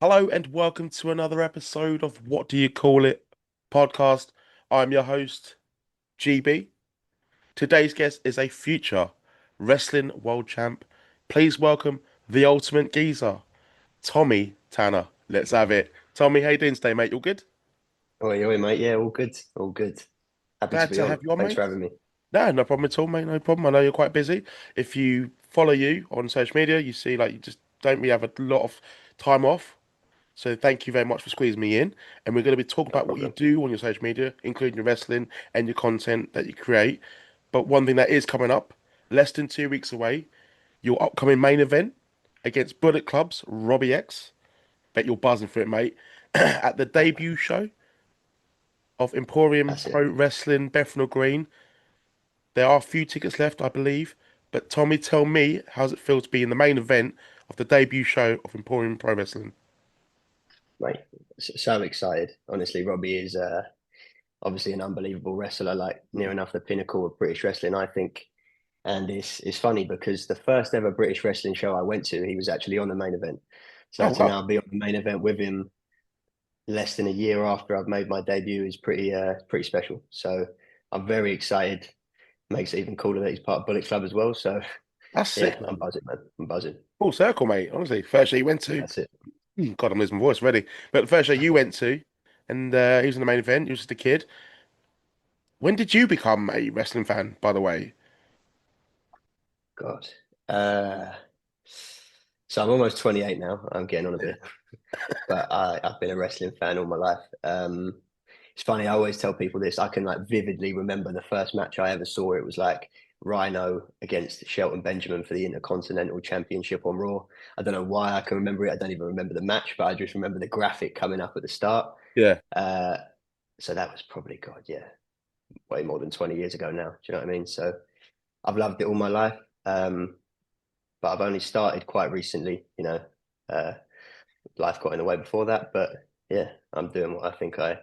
Hello and welcome to another episode of What Do You Call It podcast. I'm your host, GB. Today's guest is a future wrestling world champ. Please welcome the ultimate geezer, Tommy Tanner. Let's have it. Tommy, how you doing today, mate? You all good? Oi, oi, mate. Yeah, all good. All good. Happy to Glad be to have on. you on, Thanks mate. for having me. No, no problem at all, mate. No problem. I know you're quite busy. If you follow you on social media, you see like you just don't really have a lot of time off. So thank you very much for squeezing me in. And we're going to be talking No about what you problem. do on your social media, including your wrestling and your content that you create. But one thing that is coming up, less than 2 weeks away, your upcoming main event against Bullet Club's Robbie X. Bet you're buzzing for it, mate. At the debut show of Emporium That's Pro it. Wrestling, Bethnal Green. There are a few tickets left, I believe. But Tommy, tell me, how's it feel to be in the main event of the debut show of Emporium Pro Wrestling? Mate, so excited. Honestly, Robbie is obviously an unbelievable wrestler, like near enough the pinnacle of British wrestling, I think. And it's funny because the first ever British wrestling show I went to, he was actually on the main event. So Oh, to wow. now be on the main event with him less than a year after I've made my debut is pretty special. So I'm very excited. Makes it even cooler that he's part of Bullet Club as well. So That's yeah, sick, I'm man. buzzing, man. I'm buzzing. Full circle, mate. Honestly, first show you went to. That's it. God, I'm losing my voice already. But the first show you went to, and he was in the main event. He was just a kid. When did you become a wrestling fan, by the way? God. Uh, so I'm almost 28 now. I'm getting on a bit, but I've been a wrestling fan all my life. It's funny. I always tell people this. I can like vividly remember the first match I ever saw. It was like Rhino against Shelton Benjamin for the Intercontinental Championship on Raw. I don't know why I can remember it. I don't even remember the match, but I just remember the graphic coming up at the start. Yeah. Uh, so that was probably God, yeah, way more than 20 years ago now. Do you know what I mean? So I've loved it all my life. But I've only started quite recently. Uh, life got in the way before that. But yeah, I'm doing what I think I've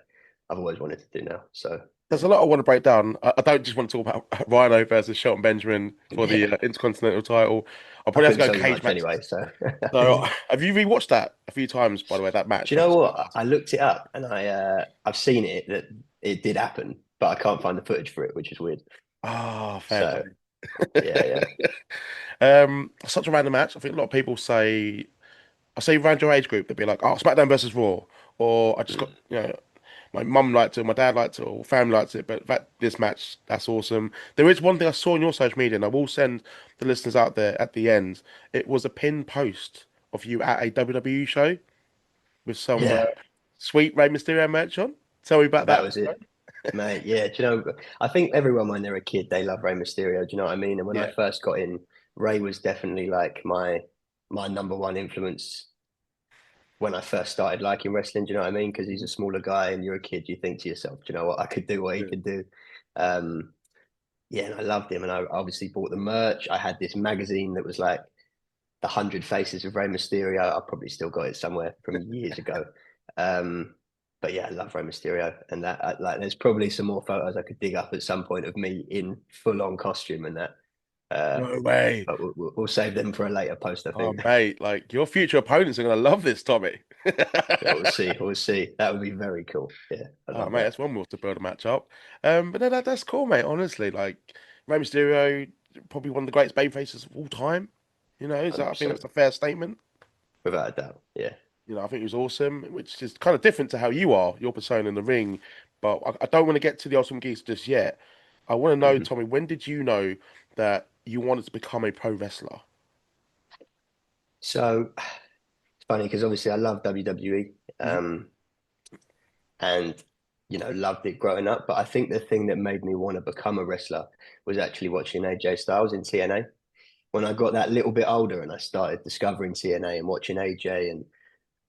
always wanted to do now. So There's a lot I want to break down. I don't just want to talk about Rhino versus Shelton Benjamin for the yeah, Intercontinental title. I'll I probably have to couldn't go tell you cage much matches. anyway. So So, do have you rewatched that a few times, by the way, that match? you know That's what? I looked it up and I've seen it that it did happen, but I can't find the footage for it, which is weird. fair So play. yeah, yeah, Such a random match. I think a lot of people say, I say around your age group, they'd be like, "Oh, SmackDown versus Raw," or "I just got, mm, my mum liked it, my dad liked it, or family liked it." But this match, that's awesome. There is one thing I saw on your social media, and I will send the listeners out there at the end. It was a pinned post of you at a WWE show with some yeah. sweet Rey Mysterio merch on. Tell me about That that. was it. Mate, yeah, do you know, I think everyone when they're a kid, they love Rey Mysterio. Do you know what I mean? And when I Yeah, first got in, Rey was definitely like my number one influence when I first started liking wrestling. Do you know what I mean? Because he's a smaller guy, and you're a kid, you think to yourself, do you know what? I could do what he yeah. could do. Um, yeah, and I loved him, and I obviously bought the merch. I had this magazine that was like the 100 Faces of Rey Mysterio. I probably still got it somewhere from years ago. Um, but yeah, I love Rey Mysterio, and that like there's probably some more photos I could dig up at some point of me in full on costume and that. Uh, No way. but we'll save them for a later post, I Oh, think. mate, like your future opponents are gonna love this, Tommy. Yeah, we'll see. We'll see. That would be very cool. Yeah, I Oh, love mate, that. that's one more to build a match up. But no, that's cool, mate. Honestly, like Rey Mysterio, probably one of the greatest baby faces of all time. I think 100%, that's a fair statement. without a doubt. Yeah. I think he was awesome, which is kind of different to how you are, your persona in the ring. But I don't want to get to the Ultimate Geese just yet. I want to know, Mhm. Tommy, when did you know that you wanted to become a pro wrestler? So it's funny because obviously I love WWE. Mhm. And loved it growing up. But I think the thing that made me want to become a wrestler was actually watching AJ Styles in TNA. When I got that little bit older and I started discovering TNA and watching AJ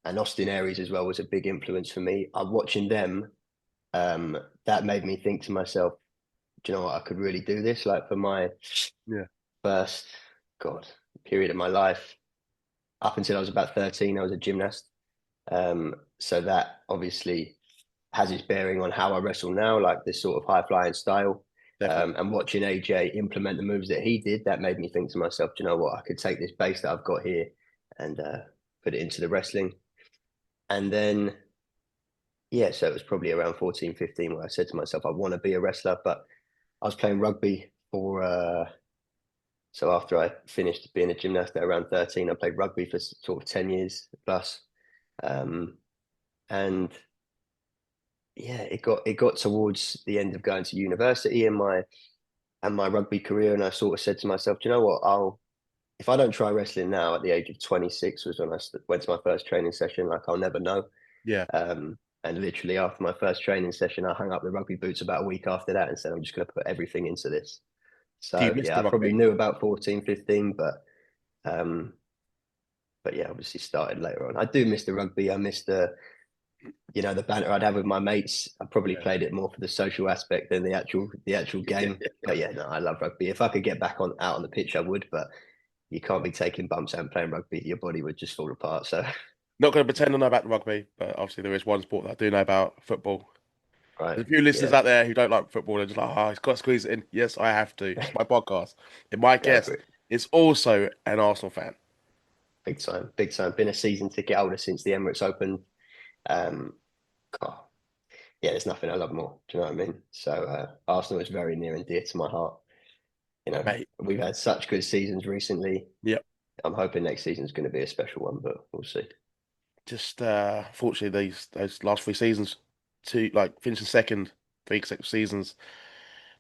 and Austin Aries as well was a big influence for me. I'm watching them. That made me think to myself, do you know what? I could really do this. Like for my Yeah. first, God, period of my life, up until I was about 13, I was a gymnast. So that obviously has its bearing on how I wrestle now, like this sort of high flying style. Definitely. And watching AJ implement the moves that he did, that made me think to myself, do you know what? I could take this base that I've got here and put it into the wrestling. And then, yeah, so it was probably around 14, 15 where I said to myself, I want to be a wrestler. But I was playing rugby so after I finished being a gymnast at around 13, I played rugby for sort of 10 years plus. Um, and yeah, it got towards the end of going to university and my rugby career, and I sort of said to myself, do you know what? I'll if I don't try wrestling now at the age of 26 was when I went to my first training session. Like I'll never know. Yeah. And literally after my first training session, I hung up the rugby boots about a week after that and said, I'm just going to put everything into this. Do you So miss yeah, the I probably rugby? knew about 14, 15, um, but yeah, obviously started later on. I do miss the rugby. I miss the banter I'd have with my mates. I probably Yeah. played it more for the social aspect than the actual game. But yeah, no, I love rugby. If I could get back on out on the pitch, I would. But you can't be taking bumps and playing rugby. Your body would just fall apart. So Not going to pretend I know about the rugby, but obviously there is one sport that I do know about, football. right, There's a few listeners yeah, out there who don't like football. They're just like, oh, he's got to squeeze it in. Yes, I have to. It's my podcast. And my yeah, I guest agree. is also an Arsenal fan. Big time, big time. Been a season ticket holder since the Emirates opened. Um, God, yeah, there's nothing I love more. Do you know what I mean? So Arsenal is very near and dear to my heart. Mate, We've had such good seasons recently. yep. I'm hoping next season's going to be a special one, but we'll see. Just fortunately those last three seasons, two like finishing second, three consecutive seasons.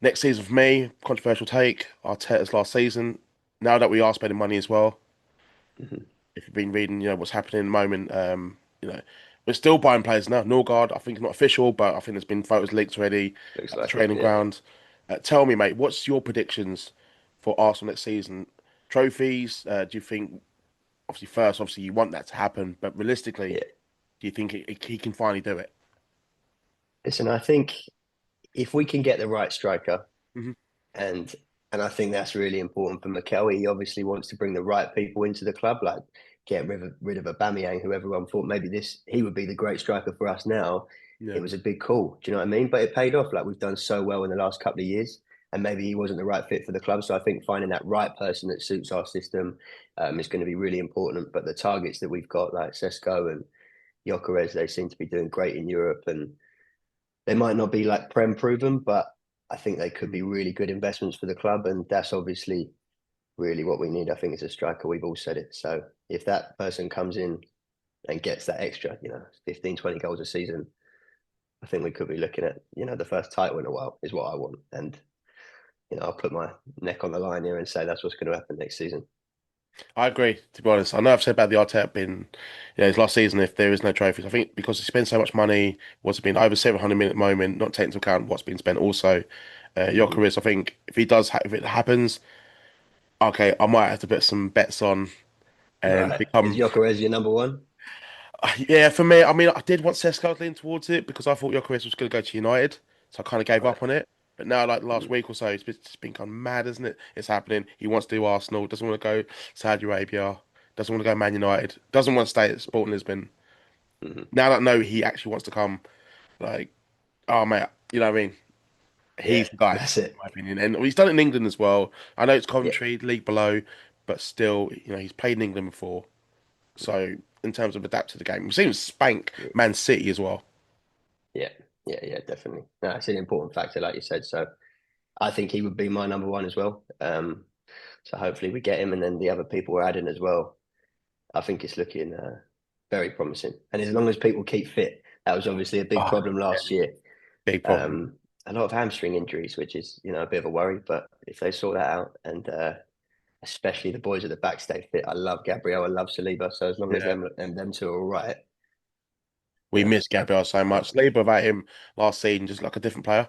Next season for me, controversial take, Arteta's last season. Now that we are spending money as well, Mhm. if you've been reading, what's happening in the moment, we're still buying players now. Norgard, I think it's not official, but I think there's been photos leaked already Looks at the like it. training Yeah. ground. Tell me, mate, what's your predictions for Arsenal next season? Trophies? Do you think, obviously, you want that to happen, but realistically, Yeah. do you think he can finally do it? Listen, I think if we can get the right striker, Hmm. and and I think that's really important for Mikel. He obviously wants to bring the right people into the club, like get rid of Aubameyang, who everyone thought maybe he would be the great striker for us now. Yeah. It was a big call. Do you know what I mean? But it paid off. Like we've done so well in the last couple of years, and maybe he wasn't the right fit for the club. So I think finding that right person that suits our system is going to be really important. But the targets that we've got, like Sesko and Gyökeres, they seem to be doing great in Europe, and they might not be like prem proven, but I think they could be really good investments for the club, and that's obviously really what we need. I think it's a striker. We've all said it. So if that person comes in and gets that extra, 15, 20 goals a season, I think we could be looking at, the first title in a while is what I want. And, I'll put my neck on the line here and say that's what's going to happen next season. I agree, to be honest. I know I've said about the Arteta being, his last season, if there is no trophies. I think because he spends so much money, what's been over 700 million at the moment, not taking into account what's been spent also. Mm-hmm. Gyökeres, I think if it happens, okay, I might have to put some bets on and Right. Is become, Gyökeres your number one? yeah, for me, I mean, I did want Sesko to lean towards it because I thought Gyökeres was going to go to United, so I kind of gave Right. up on it. But now, like the last Mm-hmm. week or so, it's been gone mad, isn't it? It's happening. He wants to do Arsenal, doesn't want to go Saudi Arabia, doesn't want to go Man United, doesn't want to stay at Sporting Lisbon. Mm-hmm. Now that I know he actually wants to come, like, oh mate, you know what I mean? Yeah, He's the guy, in that's it. my opinion, and he's done it in England as well. I know it's Yeah. Coventry, league below, but still, he's played in England before. So in terms of adapt to the game, we've seen him spank Yeah. Man City as well. Yeah. Yeah. Yeah. Definitely. No, it's an important factor, like you said. So I think he would be my number one as well. So hopefully we get him, and then the other people we're adding as well. I think it's looking very promising. And as long as people keep fit, that was obviously a big Oh, problem yeah, last year. big problem. Um, a lot of hamstring injuries, which is a bit of a worry. But if they sort that out, and especially the boys at the back stay fit, I love Gabriel, I love Saliba. So as long as Yeah, them two are all right, we miss I think Gabriel so we'll much. Saliba without him last season, just like a different player.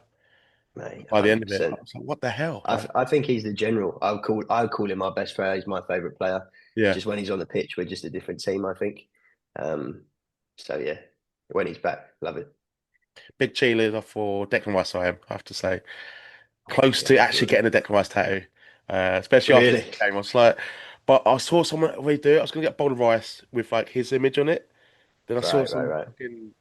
mate, By the end of it, I 100%. was like, what the hell? I think he's the general. I would call him our best player. He's my favourite player. Yeah, Just when he's on the pitch, we're just a different team. I think. Um, so yeah, when he's back, love it. big cheerleader for Declan Rice. I am, I have to say, Oh close yeah, to actually absolutely. getting a Declan Rice tattoo, especially after Really? the game. I was like, but I saw someone already do it. I was gonna get a bowl of rice with like his image on it. Then I saw Right, right, some right. fucking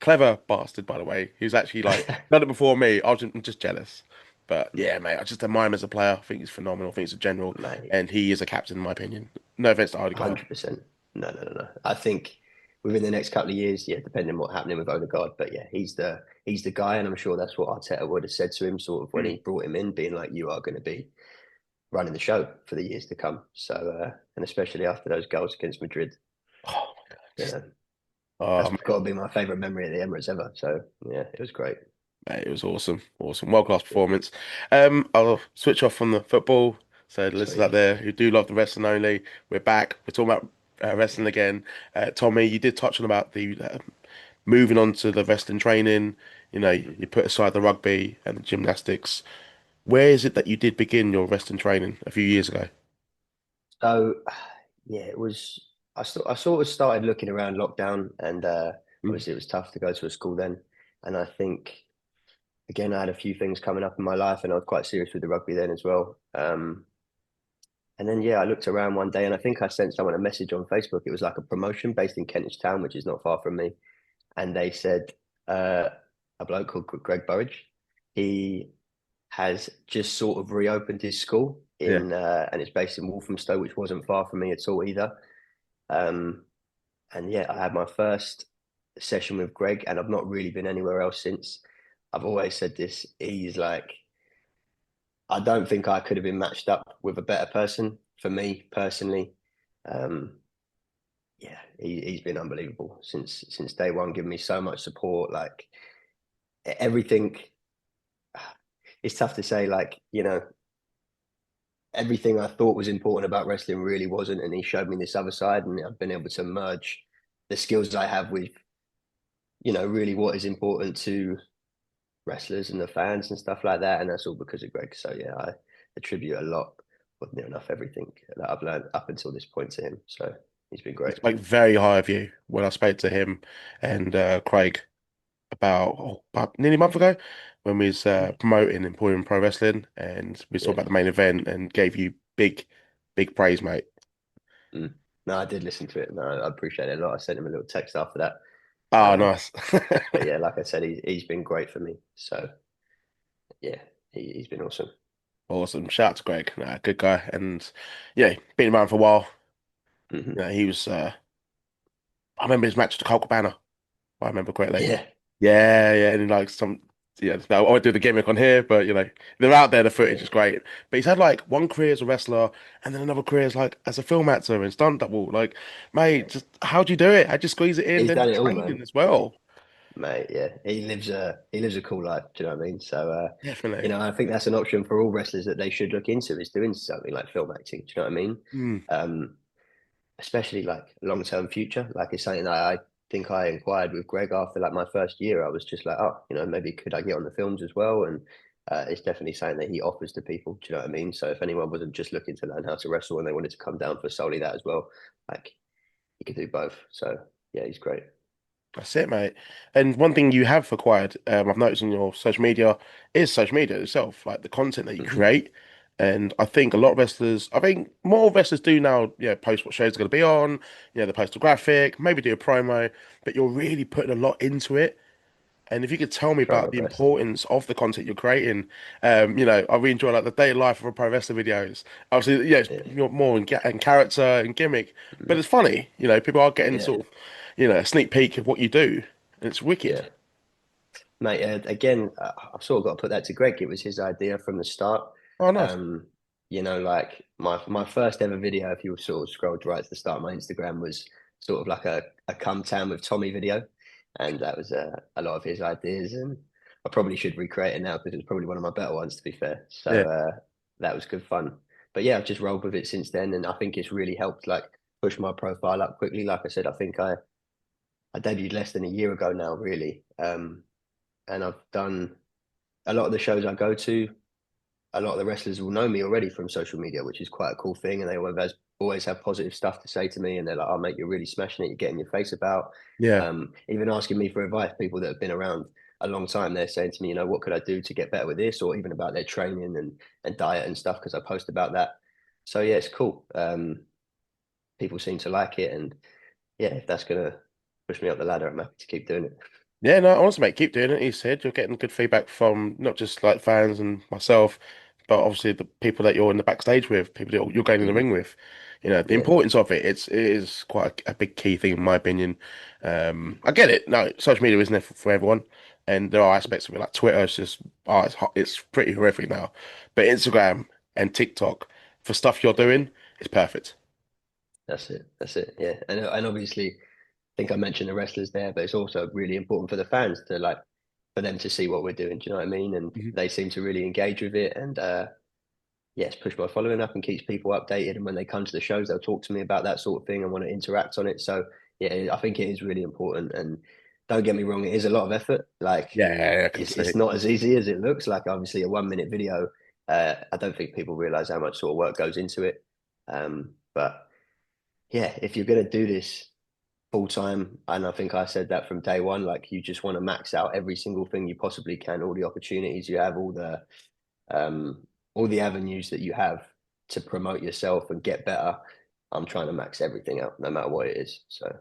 clever bastard, by the way, who's actually like done it before me. I'm just jealous. But yeah, mate, I just admire him as a player. I think he's phenomenal. I think he's a general, Mate, and he is a captain in my opinion. No offense to Odegaard. 100%. No, no, no, no. I think within the next couple of years, yeah, depending on what's happening with Odegaard. But yeah, he's the guy, and I'm sure that's what Arteta would have said to him, sort of when Mm. he brought him in, being like, "You are going to be running the show for the years to come." So, and especially after those goals against Madrid, Oh my God. you know, Oh, that's got to be my favorite memory of the Emirates ever. So yeah, it was great. mate, it was awesome. Awesome. World-class performance. I'll switch off from the football. So the listeners Sweet. out there who do love the wrestling only, we're back. We're talking about wrestling again. Tommy, you did touch on about the moving on to the wrestling training. You know, you Mhm. put aside the rugby and the gymnastics. Where is it that you did begin your wrestling training a few years ago? So yeah, it was. I sort of started looking around lockdown, and Mm. obviously it was tough to go to a school then. And I think again, I had a few things coming up in my life, and I was quite serious with the rugby then as well. And then yeah, I looked around one day, and I think I sent someone a message on Facebook. It was like a promotion based in Kentish Town, which is not far from me, and they said uh, a bloke called Greg Burridge. He has just sort of reopened his school Yeah. and it's based in Walthamstow, which wasn't far from me at all either. Um, and yeah, I had my first session with Greg, and I've not really been anywhere else since. I've always said this. He's like, I don't think I could have been matched up with a better person for me personally. Um, yeah, he's been unbelievable since day one, giving me so much support. Like everything, it's tough to say. Like everything I thought was important about wrestling really wasn't, and he showed me this other side, and I've been able to merge the skills I have with really what is important to wrestlers and the fans and stuff like that, and that's all because of Greg. So yeah, I attribute a lot, or near enough everything that I've learned up until this point to him. So he's been He great. spoke very high of you when I spoke to him and Craig about nearly a month ago when we was promoting Emporium Pro Wrestling and we saw Yeah. about the main event and gave you big praise, mate. Mm. No, I did listen to it. No, I appreciate it a lot. I sent him a little text after that. Oh, Um, nice. but yeah, like I said, he's been great for me. So yeah, he's been awesome. Awesome. Shout out to Greg. Nah, good guy. And yeah, been around for a while. Hmm. He was I remember his match with the Colt Cabana, if I remember correctly. Yeah, Yeah, and like no, I won't do the gimmick on here, but they're out there. The footage yeah, is great. But he's had like one career as a wrestler, and then another career as like as a film actor and stunt double. Like, mate, just how'd you do it? How'd you squeeze it in? he's Then done it all, training man. as well. Mate, yeah, he lives a cool life. Do you know what I mean? So, Definitely. I think that's an option for all wrestlers that they should look into is doing something like film acting. Do you know what I mean? Mm. Um, Especially like long term future. Like it's something that I think I inquired with Greg after like my first year. I was just like, oh, maybe could I get on the films as well? And it's definitely something that he offers to people. Do you know what I mean? So if anyone wasn't just looking to learn how to wrestle and they wanted to come down for solely that as well, like he could do both. So yeah, he's great. That's it, mate. And one thing you have acquired, I've noticed on your social media, is social media itself, like the content that you Hmm. create. And I think a lot of wrestlers, I think more wrestlers do now, post what shows are going to be on, they post a graphic, maybe do a promo, but you're really putting a lot into it. And if you could tell me Try my about the best. importance of the content you're creating, I really enjoy like the day life of a pro wrestler videos. Obviously, yeah, it's Yeah. more in character and gimmick, but it's funny. People are getting Yeah. sort of, a sneak peek of what you do, and it's wicked. Yeah. Mate, again, I've sort of got to put that to Greg. It was his idea from the start. Oh, nice. Um, like my first ever video, if you sort of scrolled right to the start of my Instagram, was sort of like a come town with Tommy video, and that was a lot of his ideas. And I probably should recreate it now because it was probably one of my better ones, to be fair. So Yeah, that was good fun. But yeah, I've just rolled with it since then, and I think it's really helped like push my profile up quickly. Like I said, I think I debuted less than a year ago now, really. And I've done a lot of the shows I go to. A lot of the wrestlers will know me already from social media, which is quite a cool thing. And they always have positive stuff to say to me. And they're like, "Oh, mate, you're really smashing it. You're getting your face about." yeah, Even asking me for advice. People that have been around a long time, they're saying to me, what could I do to get better with this, or even about their training and diet and stuff because I post about that. So yeah, it's cool. People seem to like it, and yeah, if that's gonna push me up the ladder, I'm happy to keep doing it. yeah. No, honestly, mate, keep doing it. You said you're getting good feedback from not just like fans and myself, but obviously the people that you're in the backstage with, people that you're going in the Mm, ring with, the yeah, importance of it is quite a big key thing in my opinion. I get it. No, social media isn't there for everyone, and there are aspects of it like Twitter. It's just it's pretty horrific now, but Instagram and TikTok for stuff you're doing is perfect. that's it. That's it. Yeah, and obviously, I think I mentioned the wrestlers there, but it's also really important for the fans to like for them to see what we're doing. Do you know what I mean? And Mhm. they seem to really engage with it, and yes, push my following up and keeps people updated. And when they come to the shows, they'll talk to me about that sort of thing and want to interact on it. So yeah, I think it is really important. And don't get me wrong, it is a lot of effort. Like Yeah, I can it's see. not as easy as it looks. Like obviously a 1 minute video, I don't think people realize how much sort of work goes into it. But yeah, if you're gonna do this full time, and I think I said that from day one, like you just want to max out every single thing you possibly can, all the opportunities you have, um, all the avenues that you have to promote yourself and get better. I'm trying to max everything out, no matter what it is. So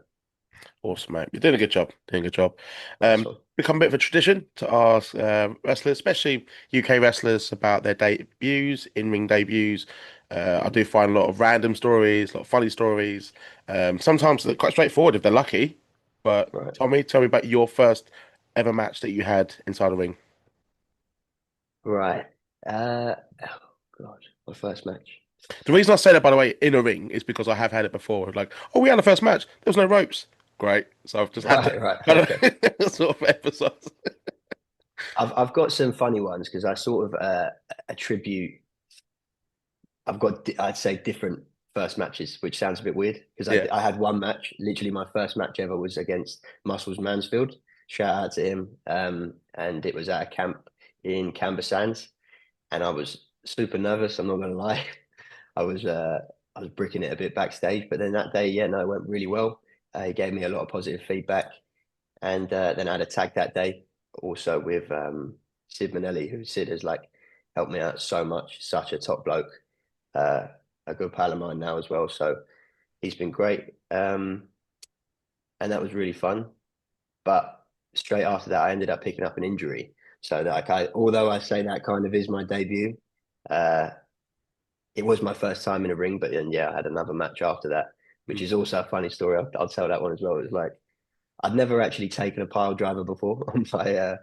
Awesome, mate. You're doing a good job. Doing a good job. nice one. Become a bit of a tradition to ask wrestlers, especially UK wrestlers, about their debuts, in-ring debuts. I Mhm. do find a lot of random stories, a lot of funny stories. Sometimes they're quite straightforward if they're lucky. But Right, tell me about your first ever match that you had inside a ring. right. Oh God, my first match. The reason I say that, by the way, in a ring is because I have had it before. Like, oh, we had a first match. There was no ropes. Great. So I've just had to Right, right. kind Okay. of sort of emphasize. I've got some funny ones because I sort of attribute. I've got I'd say different first matches, which sounds a bit weird because Yeah. I had one match. Literally, my first match ever was against Muscles Mansfield. Shout out to him. And it was at a camp in Canberra Sands, and I was super nervous. I'm not gonna lie. I was uh, I was bricking it a bit backstage, but then that day, yeah, no, it went really well. He gave me a lot of positive feedback, and then I had a tag that day also with Sid Manelli, who Sid has like helped me out so much. Such a top bloke, uh, a good pal of mine now as well. So he's been great, and that was really fun. But straight after that, I ended up picking up an injury. So that although I say that kind of is my debut, uh, it was my first time in a ring. But then, yeah, I had another match after that, which Mm. is also a funny story. I'll tell that one as well. It was like I'd never actually taken a pile driver before on my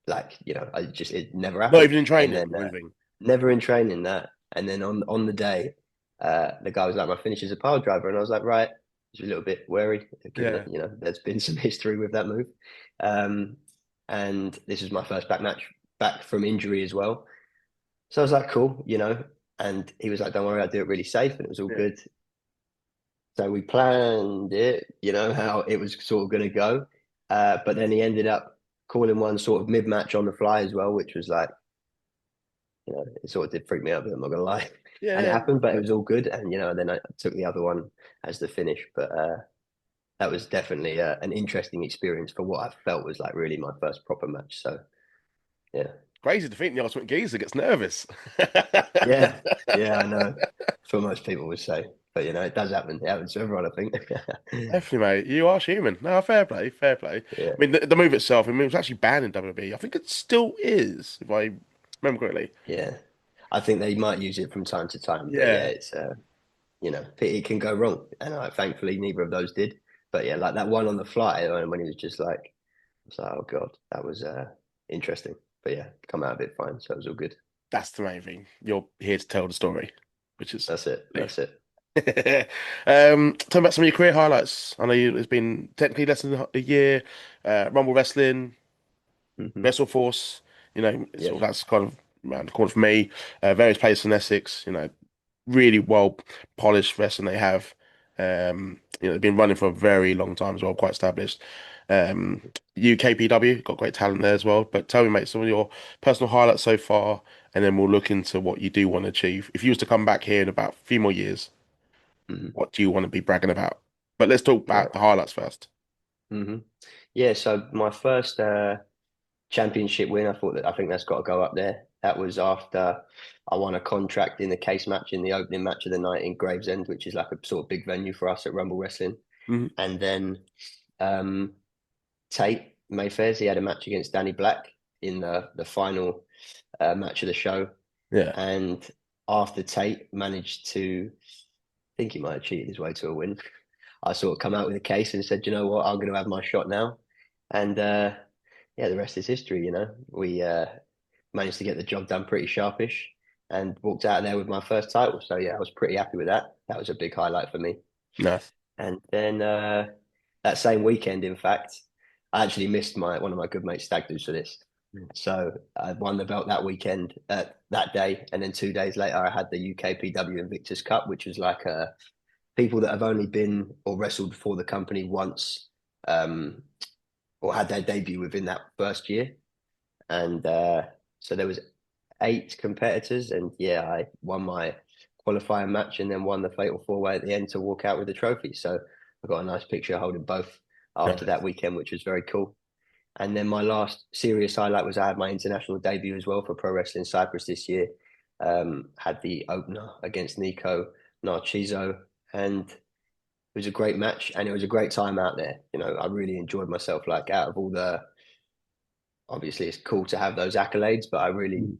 I just it never Not happened. even in And training then or anything. never in training that. And then on the day, the guy was like, "My finish is a pile driver," and I was like, "Right." I was a little bit wary, given that Yeah. there's been some history with that move. Um, and this is my first back from injury as well. So I was like, "Cool." And he was like, "Don't worry, I'll do it really safe," and it was all Yeah. good. So we planned it, how it was sort of going to go. But then he ended up calling one sort of mid-match on the fly as well, which was like, it sort of did freak me out, but I'm not gonna lie. And it Yeah. happened, but it was all good. And then I took the other one as the finish. But that was definitely an interesting experience for what I felt was like really my first proper match. So yeah, Crazy to think the ultimate geezer gets nervous. yeah, yeah. I know. That's what most people would say, but it does happen. It happens to everyone, I think. Definitely, mate. You are human. No, fair play, fair play. I Yeah, mean, the move itself, I mean, it was actually banned in WWE. I think it still is, if I remember correctly. yeah. I think they might use it from time to time, but yeah, Yeah, it's it can go wrong, and thankfully neither of those did. But yeah, like that one on the fly, when he was just like, so, oh God, that was interesting. But yeah, come out of it fine. So it was all good. that's the main thing. You're here to tell the story, which is. That's it. That's it. Talking about some of your career highlights. I know it's been technically less than a year. Rumble Wrestling, Hmm. Wrestle Force. Yeah. That's kind of around the corner for me. Various places in Essex. Really well polished wrestling they have. They've been running for a very long time as well, quite established. UKPW got great talent there as well. But tell me, mate, some of your personal highlights so far, and then we'll look into what you do want to achieve. If you was to come back here in about a few more years, Hmm. what do you want to be bragging about? But let's talk about Right. the highlights first. Hmm. Yeah. So my first championship win, I think that's got to go up there. That was after I won a contract in the case match in the opening match of the night in Gravesend, which is like a sort of big venue for us at Rumble Wrestling. Mhm. And then um, Tate Mayfairs, he had a match against Danny Black in the final match of the show. Yeah. And after Tate managed to, I think he might have cheated his way to a win. I sort of come out with a case and said, you know what, I'm going to have my shot now. And yeah, the rest is history. We managed to get the job done pretty sharpish and walked out of there with my first title. So yeah, I was pretty happy with that. That was a big highlight for me. Nice. And then that same weekend, in fact, I actually missed my one of my good mates stag do's for this. So I won the belt that weekend, that day, and then 2 days later, I had the UKPW Invictus Cup, which was like people that have only been or wrestled for the company once, um, or had their debut within that first year. And so there was 8 competitors, and yeah, I won my qualifying match and then won the fatal 4-way at the end to walk out with the trophy. So I got a nice picture holding both after that Nice. weekend, which was very cool. And then my last serious highlight was I had my international debut as well for Pro Wrestling Cyprus this year. Had the opener against Nico Narciso, and it was a great match and it was a great time out there. I really enjoyed myself. Like out of all the, obviously it's cool to have those accolades, but I really Mm.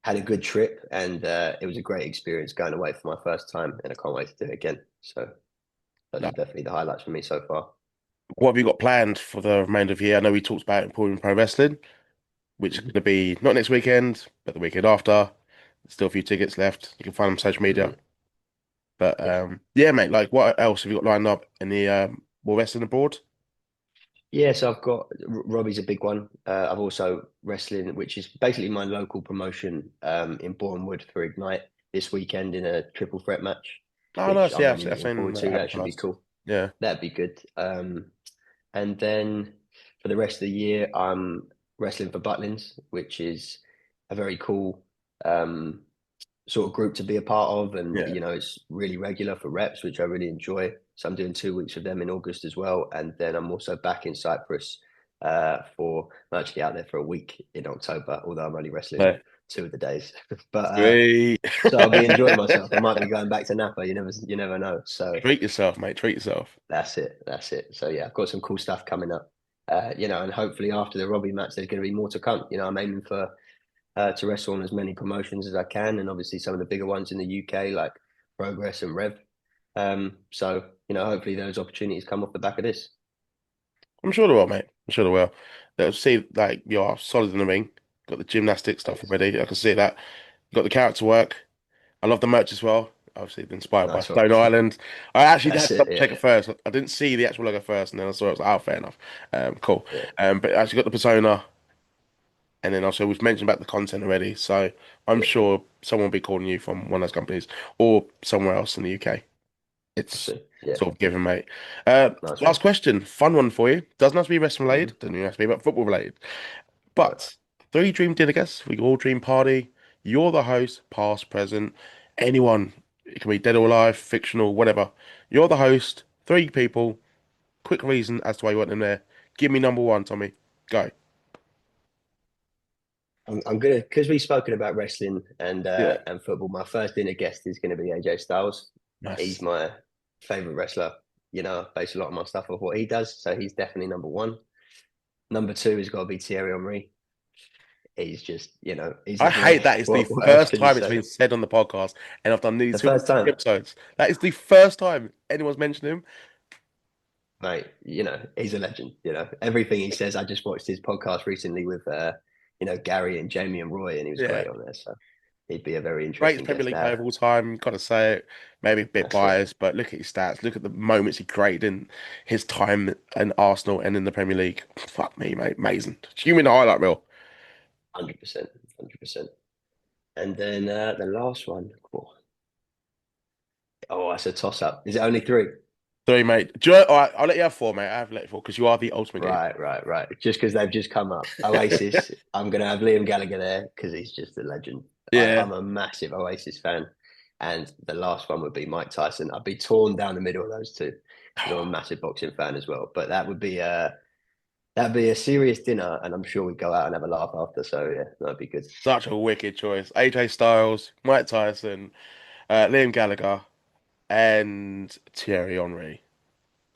had a good trip and it was a great experience going away for my first time, and I can't wait to do it again. So those No. are definitely the highlights for me so far. What have you got planned for the remainder of the year? I know we talked about Emporium Pro Wrestling, which is going to be not next weekend, but the weekend after. Still a few tickets left. You can find them on social media. Mm-hmm. But Yeah. yeah, mate, like what else have you got lined up in the more wrestling abroad? Yeah, so I've got Robbie's a big one. I've also wrestling, which is basically my local promotion in Bournemouth for Ignite this weekend in a triple threat match, Oh, which nice. I'm Yeah, really I've looking seen forward that to. That should be advertised. cool. Yeah. That'd be good. And then for the rest of the year, I'm wrestling for Butlins, which is a very cool sort of group to be a part of, and Yeah. it's really regular for reps, which I really enjoy. So I'm doing 2 weeks with them in August as well, and then I'm also back in Cyprus for I'm actually out there for a week in October, although I'm only wrestling Right. 2 of the days. But Sweet. so I'll be enjoying myself. I might be going back to Napa. You never know. So Treat yourself, mate. Treat yourself. that's it. That's it. So yeah, I've got some cool stuff coming up. And hopefully after the Robbie match, there's going to be more to come. I'm aiming for to wrestle on as many promotions as I can, and obviously some of the bigger ones in the UK like Progress and Rev. So hopefully those opportunities come off the back of this. I'm sure they will, mate. I'm sure they will. They'll see like you're solid in the ring. Got the gymnastic stuff Thanks. already. I can see that. You got the character work. I love the merch as well. Obviously, inspired by Nice one. Stone Island. I actually had That's to it. double check it Yeah, first. I didn't see the actual logo first, and then I saw it. I was like, oh, fair enough. Cool. yeah, But I actually got the persona, and then also we've mentioned about the content already. So I'm yeah. sure someone will be calling you from one of those companies or somewhere else in the UK. I It's see. Yeah, sort of given, mate. nice one. Last question, fun one for you. Doesn't have to be wrestling Hmm. related. Doesn't even have to be about football related. Right. But three dream dinner guests. We all dream party. You're the host, past, present, anyone. It can be dead or alive, fictional, whatever. You're the host. Three people. Quick reason as to why you want them there. Give me number one, Tommy. Go. I'm gonna, because we've spoken about wrestling Yeah. and football. My first dinner guest is going to be AJ Styles. He's Nice. my favorite wrestler. I base a lot of my stuff off what he does, so he's definitely number one. Number two has got to be Thierry Henry. He's just, he's I the hate boy. that it's the What else first can you time it's say? been said on the podcast, and I've done nearly The first 250 time, episodes. That is the first time anyone's mentioned him. mate, he's a legend. Everything he says. I just watched his podcast recently with, Gary and Jamie and Roy, and he was Yeah. great on there. So he'd be a very Greatest interesting Premier guest League to player have. of all time. Got to say it. Maybe a bit That's it. biased, but look at his stats. Look at the moments he created in his time in Arsenal and in the Premier League. Fuck me, mate. Amazing. Human highlight reel. 100%, 100%. And then the last one. Oh, that's a toss up. Is it only three? Three, mate. Do you know, all right, I'll let you have four, mate. I have let you four because you are the ultimate game. Right, right, right. Just because they've just come up. Oasis, I'm going to have Liam Gallagher there because he's just a legend. Yeah. I'm a massive Oasis fan. And the last one would be Mike Tyson. I'd be torn down the middle of those two because I'm a massive boxing fan as well. But that'd be a serious dinner, and I'm sure we'd go out and have a laugh after. So yeah, that'd be good. Such a wicked choice. AJ Styles, Mike Tyson, Liam Gallagher, and Thierry Henry.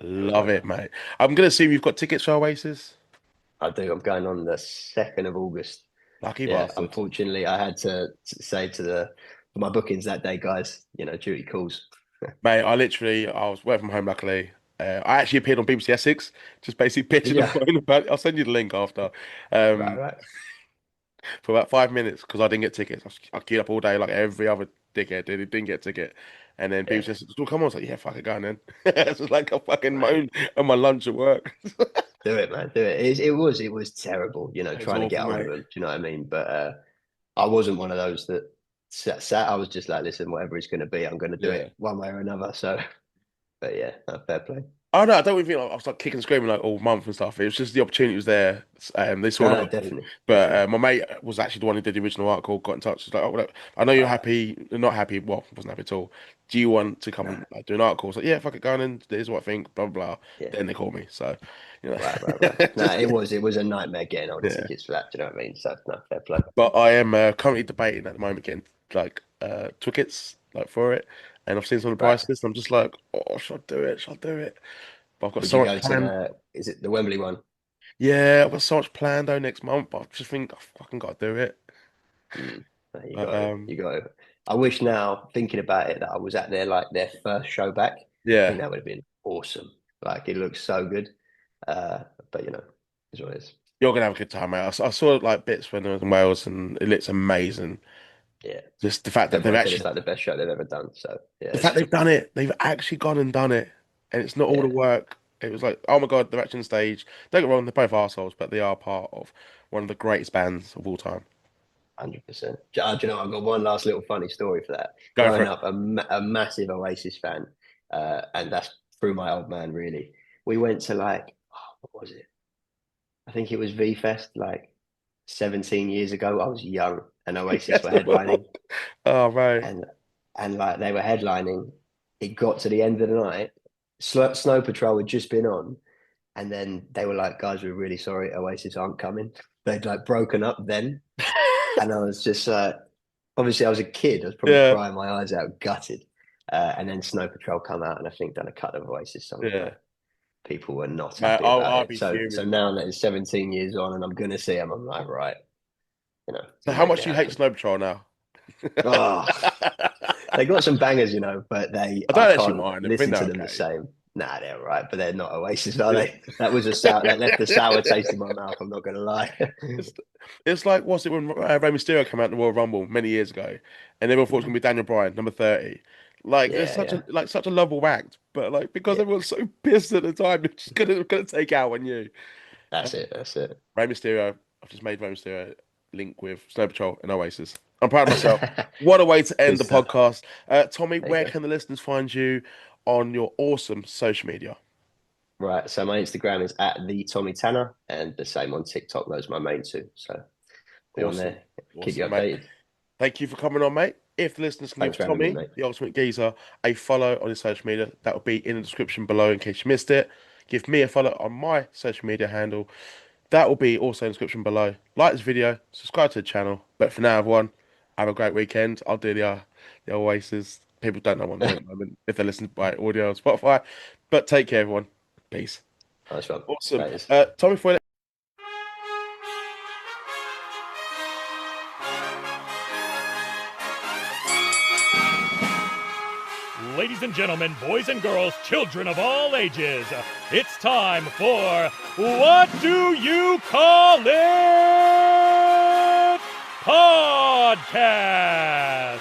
Good Love man. it, mate. I'm gonna assume you've got tickets for Oasis. I do. I'm going on the 2nd of August. Lucky Yeah, bastard. unfortunately, I had to say to for my bookings that day, guys, duty calls. Mate, I was working from home luckily. I actually appeared on BBC Essex, just basically pitching and Yeah, moaning about it. I'll send you the link after. right, Um, right. for about 5 minutes because I didn't get tickets. I queued up all day like every other dickhead did. He didn't get a ticket. And then people Yeah, said, "Well, come on." I was like, "Yeah, fuck it, go on then." It's just like a fucking mate. moan on my lunch at work. Do it, man. Do it. It was terrible, It's trying to get awful, hold of mate. them. Do you know what I mean? But I wasn't one of those that sat. I was just like, listen, whatever it's going to be, I'm going to do Yeah. it one way or another. So, but yeah, no, fair play. Oh no, I don't even think I was like kicking and screaming like all month and stuff. It was just the opportunity was there. They saw an No, no, article, definitely, but definitely. my mate was actually the one who did the original article. Got in touch. He's like, "Oh, whatever. I know you're Uh, happy. You're not happy. Well, wasn't happy at all. Do you want to come nah, and do an article?" I was like, "Yeah, fuck it, go on and this is what I think." Blah blah blah. yeah, Then they called me, so you know, right, right, right. No, just it was a nightmare getting all the yeah. tickets for that. Do you know what I mean? So, no, fair play. But I am currently debating at the moment getting like tickets like for it, and I've seen some of the Right. prices. And I'm just like, oh, should I do it? Should I do it? But I've got Would so you much go to planned. is it the Wembley one? Yeah, I've got so much planned though next month. But I just think I fucking got to do it. Mm, no, you But got it. You got it. I wish now, thinking about it, that I was at their first show back. I think yeah, that would have been awesome. Like it looks so good. Uh, but it's what it is. you're gonna have a good time, mate. I saw like bits when I was in Wales, and it looks amazing. Yeah. Just the fact that Everyone said it's like the best show they've ever done. So yeah, the fact it's they've done it, they've actually gone and done it, and it's not all the yeah, work. It was like, oh my God, they're actually on stage. Don't get me wrong, they're both arseholes, but they are part of one of the greatest bands of all time. 100%. Do you know, I've got one last little funny story for that. Go for Growing it. up, a massive Oasis fan, and that's through my old man, really. We went to like, what was it? I think it was V Fest like 17 years ago. I was young, and Oasis Yes, were the world. headlining, Oh, right. and like they were headlining. It got to the end of the night. Snow Patrol had just been on, and then they were like, "Guys, we're really sorry, Oasis aren't coming." They'd like broken up then, and I was just like, obviously I was a kid. I was probably Yeah, crying my eyes out, gutted. And then Snow Patrol come out, and I think done a cut of Oasis songs, yeah. but people were not Man, happy about I'll it. be So fuming. now that it's 17 years on and I'm gonna see them, I'm like, right, So we'll how make much it do you hate happen. Snow Patrol now? Oh, they got some bangers, but I I don't actually can't mind. I think listen they're to them the okay. same. Nah, they're all right, but they're not Oasis, are Yeah. they? That left a sour taste in my mouth. I'm not gonna lie. It's, it's like, what's it when Rey Mysterio came out in the Royal Rumble many years ago, and everyone thought it was gonna be Daniel Bryan, number 30. Like, there's Yeah, yeah, such a lovable act, but like because yeah. everyone's so pissed at the time, they're just gonna take out on you. That's it. That's it. Rey Mysterio, I've just made Rey Mysterio link with Snow Patrol and Oasis. I'm proud of myself. What a way to Good end the stuff. podcast. Tommy, There you where go. can the listeners find you on your awesome social media? Right. So my Instagram is at the Tommy Tanner, and the same on TikTok. Those are my main two. So be on Awesome. there. Keep you Awesome, mate. updated. Thank you for coming on, mate. If the listeners can give Thanks for having me, Tommy, mate. the Ultimate Geezer, a follow on his social media, that will be in the description below in case you missed it. Give me a follow on my social media handle. That will be also in the description below. Like this video, subscribe to the channel. But for now, everyone, have a great weekend. I'll do the Oasis. People don't know what I'm doing at the moment if they listen by audio on Spotify. But take care, everyone. Peace. Nice one. Awesome. Thanks. Tommy, for Ladies and gentlemen, boys and girls, children of all ages, it's time for What Do You Call It? Podcast.